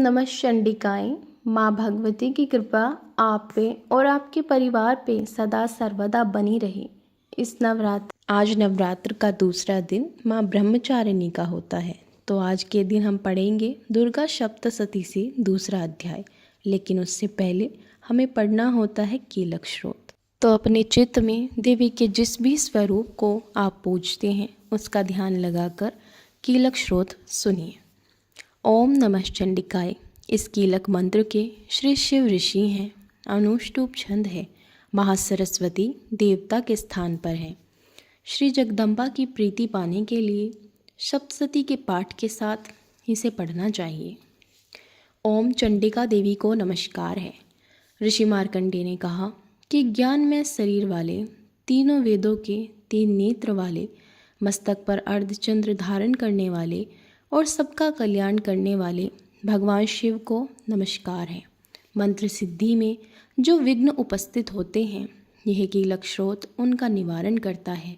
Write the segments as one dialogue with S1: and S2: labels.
S1: नमः चंडिकाएं। माँ भगवती की कृपा आप पे और आपके परिवार पे सदा सर्वदा बनी रहे। आज नवरात्र का दूसरा दिन माँ ब्रह्मचारिणी का होता है, तो आज के दिन हम पढ़ेंगे दुर्गा सप्तशती से दूसरा अध्याय। लेकिन उससे पहले हमें पढ़ना होता है कीलक स्रोत। तो अपने चित्त में देवी के जिस भी स्वरूप को आप पूजते हैं उसका ध्यान लगाकर कीलक स्रोत सुनिए। ओम नमः चंडिकाय इस कीलक मंत्र के श्री शिव ऋषि हैं। अनुष्टुप छंद है। महासरस्वती देवता के स्थान पर है। श्री जगदम्बा की प्रीति पाने के लिए सप्तशती के पाठ के साथ इसे पढ़ना चाहिए। ओम चंडिका देवी को नमस्कार है। ऋषि मार्कंडेय ने कहा कि ज्ञानमय शरीर वाले, तीनों वेदों के 3 नेत्र वाले, मस्तक पर अर्धचंद्र धारण करने वाले और सबका कल्याण करने वाले भगवान शिव को नमस्कार है। मंत्र सिद्धि में जो विघ्न उपस्थित होते हैं, यह कीलक स्रोत उनका निवारण करता है।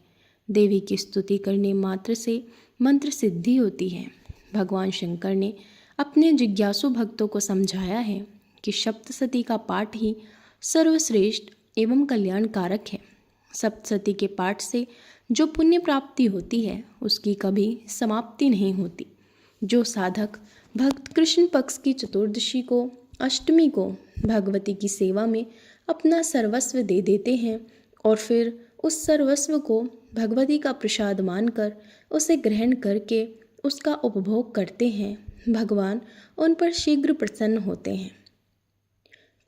S1: देवी की स्तुति करने मात्र से मंत्र सिद्धि होती है। भगवान शंकर ने अपने जिज्ञासु भक्तों को समझाया है कि सप्तशती का पाठ ही सर्वश्रेष्ठ एवं कल्याणकारक है। सप्तशती के पाठ से जो पुण्य प्राप्ति होती है उसकी कभी समाप्ति नहीं होती। जो साधक भक्त कृष्ण पक्ष की चतुर्दशी को, अष्टमी को भगवती की सेवा में अपना सर्वस्व दे देते हैं और फिर उस सर्वस्व को भगवती का प्रसाद मानकर उसे ग्रहण करके उसका उपभोग करते हैं, भगवान उन पर शीघ्र प्रसन्न होते हैं।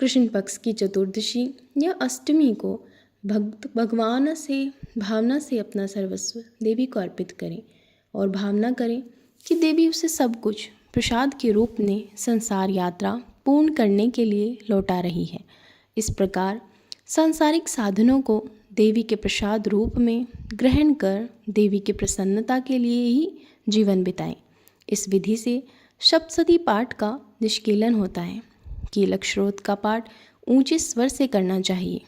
S1: कृष्ण पक्ष की चतुर्दशी या अष्टमी को भक्त भगवान से भावना से अपना सर्वस्व देवी को अर्पित करें और भावना करें कि देवी उसे सब कुछ प्रसाद के रूप में संसार यात्रा पूर्ण करने के लिए लौटा रही है। इस प्रकार सांसारिक साधनों को देवी के प्रसाद रूप में ग्रहण कर देवी की प्रसन्नता के लिए ही जीवन बिताएं। इस विधि से सप्तशती पाठ का निष्कीलन होता है। कीलक स्रोत का पाठ ऊंचे स्वर से करना चाहिए।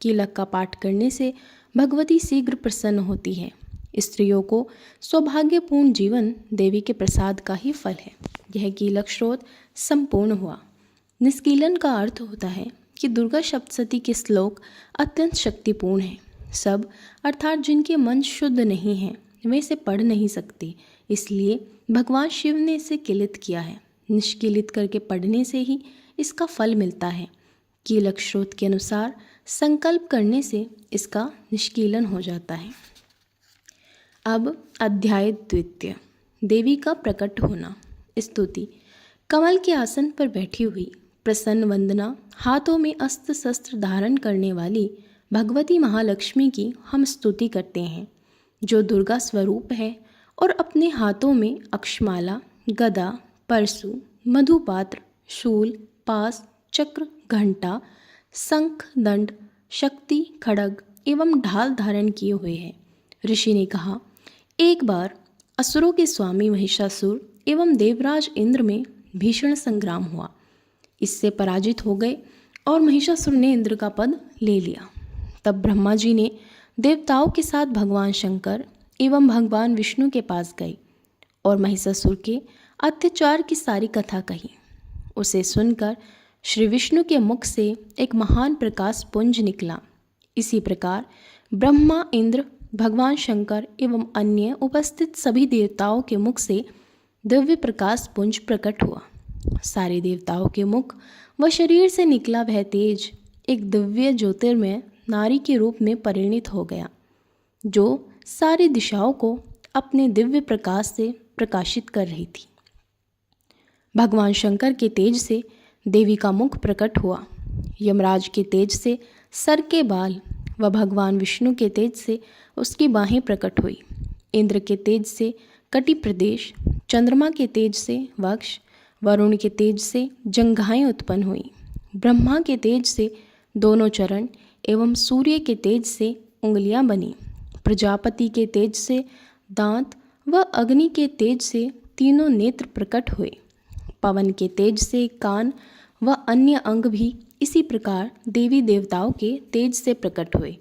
S1: कीलक का पाठ करने से भगवती शीघ्र प्रसन्न होती है। स्त्रियों को सौभाग्यपूर्ण जीवन देवी के प्रसाद का ही फल है। यह कीलक स्रोत संपूर्ण हुआ। निष्कीलन का अर्थ होता है कि दुर्गा सप्तशती के श्लोक अत्यंत शक्तिपूर्ण हैं। सब अर्थात जिनके मन शुद्ध नहीं हैं वे इसे पढ़ नहीं सकते, इसलिए भगवान शिव ने इसे किलित किया है। निष्कीलित करके पढ़ने से ही इसका फल मिलता है। कीलक स्रोत के अनुसार संकल्प करने से इसका निष्कीलन हो जाता है। अब अध्याय द्वितीय, देवी का प्रकट होना। स्तुति। कमल के आसन पर बैठी हुई प्रसन्न वंदना, हाथों में अस्त्र शस्त्र धारण करने वाली भगवती महालक्ष्मी की हम स्तुति करते हैं, जो दुर्गा स्वरूप है और अपने हाथों में अक्षमाला, गदा, परशु, मधुपात्र, शूल, पास, चक्र, घंटा, शंख, दंड, शक्ति, खड्ग एवं ढाल धारण किए हुए हैं। ऋषि ने कहा, एक बार असुरों के स्वामी महिषासुर एवं देवराज इंद्र में भीषण संग्राम हुआ। इससे पराजित हो गए और महिषासुर ने इंद्र का पद ले लिया। तब ब्रह्मा जी ने देवताओं के साथ भगवान शंकर एवं भगवान विष्णु के पास गए और महिषासुर के अत्याचार की सारी कथा कही। उसे सुनकर श्री विष्णु के मुख से एक महान प्रकाश पुंज निकला। इसी प्रकार ब्रह्मा, इंद्र, भगवान शंकर एवं अन्य उपस्थित सभी देवताओं के मुख से दिव्य प्रकाश पुंज प्रकट हुआ। सारे देवताओं के मुख व शरीर से निकला वह तेज एक दिव्य ज्योतिर्मय नारी के रूप में परिणित हो गया, जो सारी दिशाओं को अपने दिव्य प्रकाश से प्रकाशित कर रही थी। भगवान शंकर के तेज से देवी का मुख प्रकट हुआ। यमराज के तेज से सर के बाल व भगवान विष्णु के तेज से उसकी बाहें प्रकट हुई। इंद्र के तेज से कटि प्रदेश, चंद्रमा के तेज से वक्ष, वरुण के तेज से जंघाएं उत्पन्न हुई। ब्रह्मा के तेज से दोनों चरण एवं सूर्य के तेज से उंगलियां बनी। प्रजापति के तेज से दांत व अग्नि के तेज से तीनों नेत्र प्रकट हुए। पवन के तेज से कान व अन्य अंग भी इसी प्रकार देवी देवताओं के तेज से प्रकट हुए।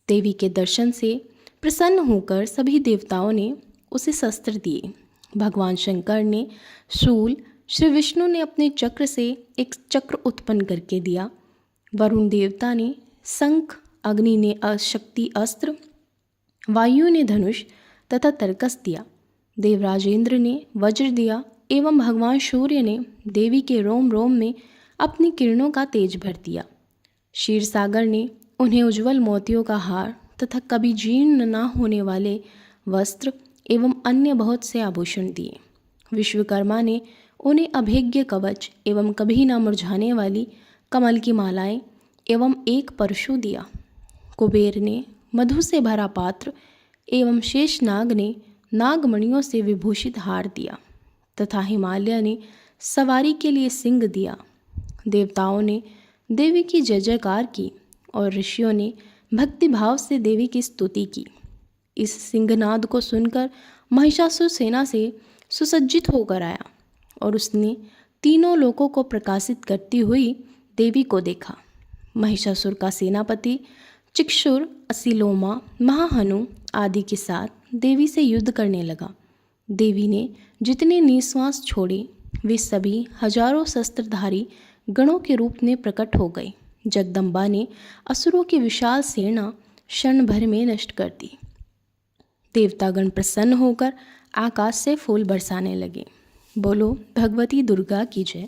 S1: देवी के दर्शन से प्रसन्न होकर सभी देवताओं ने उसे शस्त्र दिए। भगवान शंकर ने शूल, श्री विष्णु ने अपने चक्र से एक चक्र उत्पन्न करके दिया। वरुण देवता ने शंख, अग्नि ने शक्ति अस्त्र, वायु ने धनुष तथा तरकस दिया, देवराजेंद्र ने वज्र दिया एवं भगवान सूर्य ने देवी के रोम रोम में अपनी किरणों का तेज भर दिया। क्षीर सागर ने उन्हें उज्जवल मोतियों का हार तथा कभी जीर्ण न होने वाले वस्त्र एवं अन्य बहुत से आभूषण दिए। विश्वकर्मा ने उन्हें अभेद्य कवच एवं कभी न मुरझाने वाली कमल की मालाएं एवं एक परशु दिया। कुबेर ने मधु से भरा पात्र एवं शेषनाग ने नागमणियों से विभूषित हार दिया तथा हिमालय ने सवारी के लिए सिंह दिया। देवताओं ने देवी की जय जयकार की और ऋषियों ने भक्ति भाव से देवी की स्तुति की। इस सिंहनाद को सुनकर महिषासुर सेना से सुसज्जित होकर आया और उसने तीनों लोकों को प्रकाशित करती हुई देवी को देखा। महिषासुर का सेनापति चिक्षुर, असिलोमा, महाहनु आदि के साथ देवी से युद्ध करने लगा। देवी ने जितने निश्वास छोड़े वे सभी हजारों शस्त्रधारी गणों के रूप में प्रकट हो गए। जगदम्बा ने असुरों की विशाल सेना क्षण भर में नष्ट कर दी। देवतागण प्रसन्न होकर आकाश से फूल बरसाने लगे। बोलो भगवती दुर्गा की जय।